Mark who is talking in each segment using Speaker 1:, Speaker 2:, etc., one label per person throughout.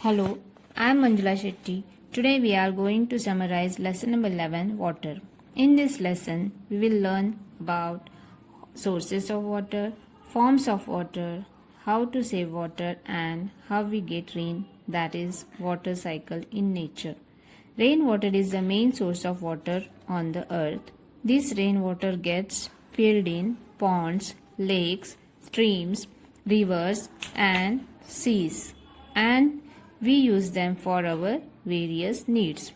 Speaker 1: Hello, I am Manjula Shetty. Today we are going to summarize lesson number 11, water. In this lesson, we will learn about sources of water, forms of water, how to save water and how we get rain, that is water cycle in nature. Rainwater is the main source of water on the earth. This rainwater gets filled in ponds, lakes, streams, rivers and seas, and we use them for our various needs.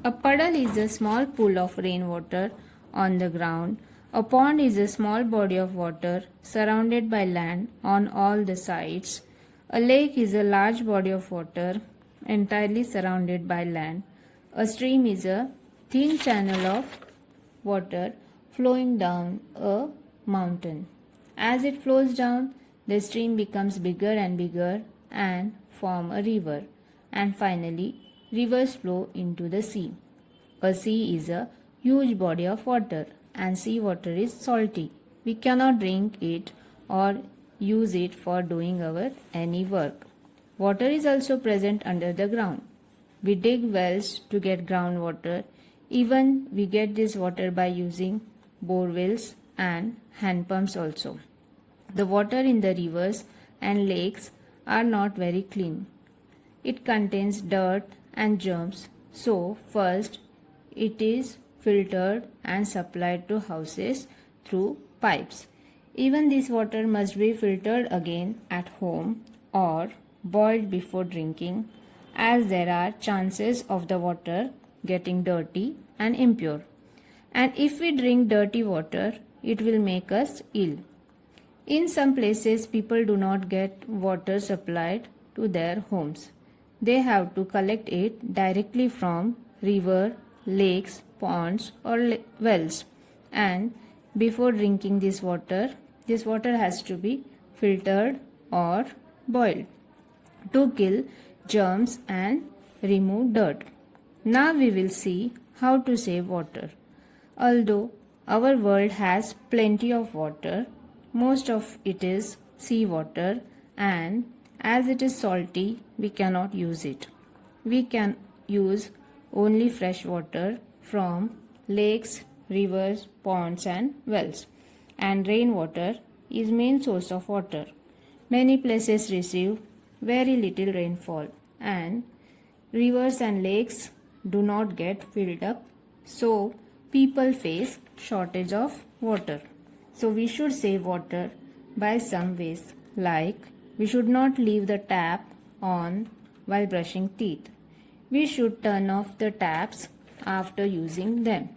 Speaker 1: A puddle is a small pool of rainwater on the ground. A pond is a small body of water surrounded by land on all the sides. A lake is a large body of water entirely surrounded by land. A stream is a thin channel of water flowing down a mountain. As it flows down, the stream becomes bigger and bigger and form a river. And finally, rivers flow into the sea. A sea is a huge body of water and sea water is salty. We cannot drink it or use it for doing our any work. Water is also present under the ground. We dig wells to get groundwater. Even we get this water by using bore wells and hand pumps also. The water in the rivers and lakes are not very clean. It contains dirt and germs. So first it is filtered and supplied to houses through pipes. Even this water must be filtered again at home or boiled before drinking, as there are chances of the water getting dirty and impure. And if we drink dirty water, it will make us ill. In some places, people do not get water supplied to their homes. They have to collect it directly from river, lakes, ponds or wells. And before drinking this water has to be filtered or boiled to kill germs and remove dirt. Now we will see how to save water. Although our world has plenty of water, most of it is seawater, and as it is salty, we cannot use it. We can use only fresh water from lakes, rivers, ponds and wells. And rainwater is main source of water. Many places receive very little rainfall and rivers and lakes do not get filled up, so people face shortage of water. So we should save water by some ways, like we should not leave the tap on while brushing teeth. We should turn off the taps after using them.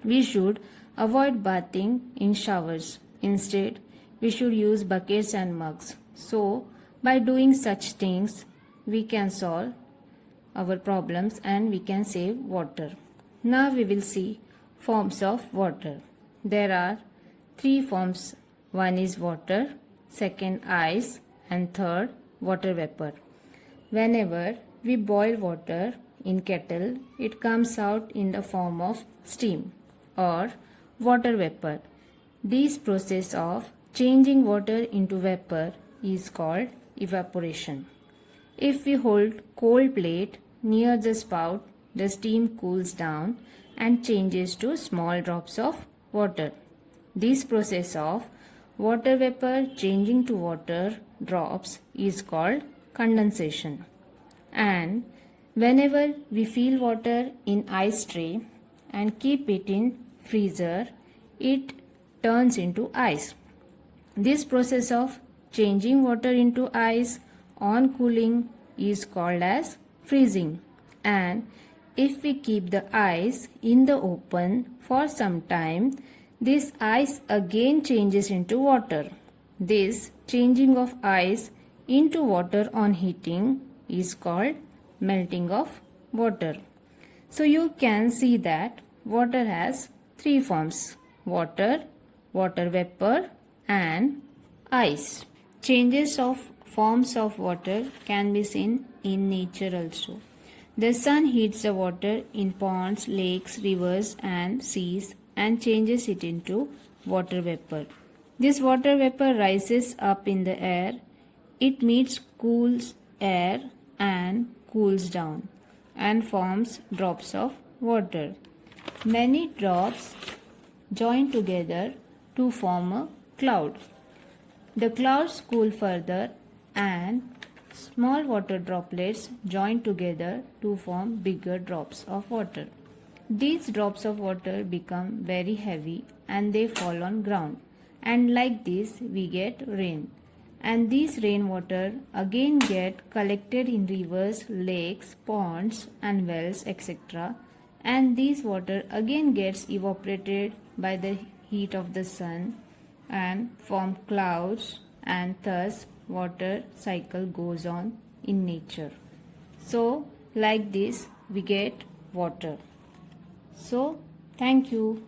Speaker 1: We should avoid bathing in showers. Instead, we should use buckets and mugs. So by doing such things, we can solve our problems and we can save water. Now we will see forms of water. There are three forms. One is water, second ice, and third water vapor. Whenever we boil water in kettle, it comes out in the form of steam or water vapor. This process of changing water into vapor is called evaporation. If we hold cold plate near the spout, the steam cools down and changes to small drops of water. This process of water vapor changing to water drops is called condensation. And whenever we fill water in ice tray and keep it in freezer, it turns into ice. This process of changing water into ice on cooling is called as freezing. And if we keep the ice in the open for some time, this ice again changes into water. This changing of ice into water on heating is called melting of water. So you can see that water has three forms: water, water vapor and ice. Changes of forms of water can be seen in nature also. The sun heats the water in ponds, lakes, rivers and seas and changes it into water vapor. This water vapor rises up in the air. It meets cool air and cools down and forms drops of water. Many drops join together to form a cloud. The clouds cool further and small water droplets join together to form bigger drops of water. These drops of water become very heavy and they fall on ground, and like this we get rain. And these rainwater again get collected in rivers, lakes, ponds and wells, etc. And these water again gets evaporated by the heat of the sun and form clouds, and thus water cycle goes on in nature. So like this we get water. So thank you.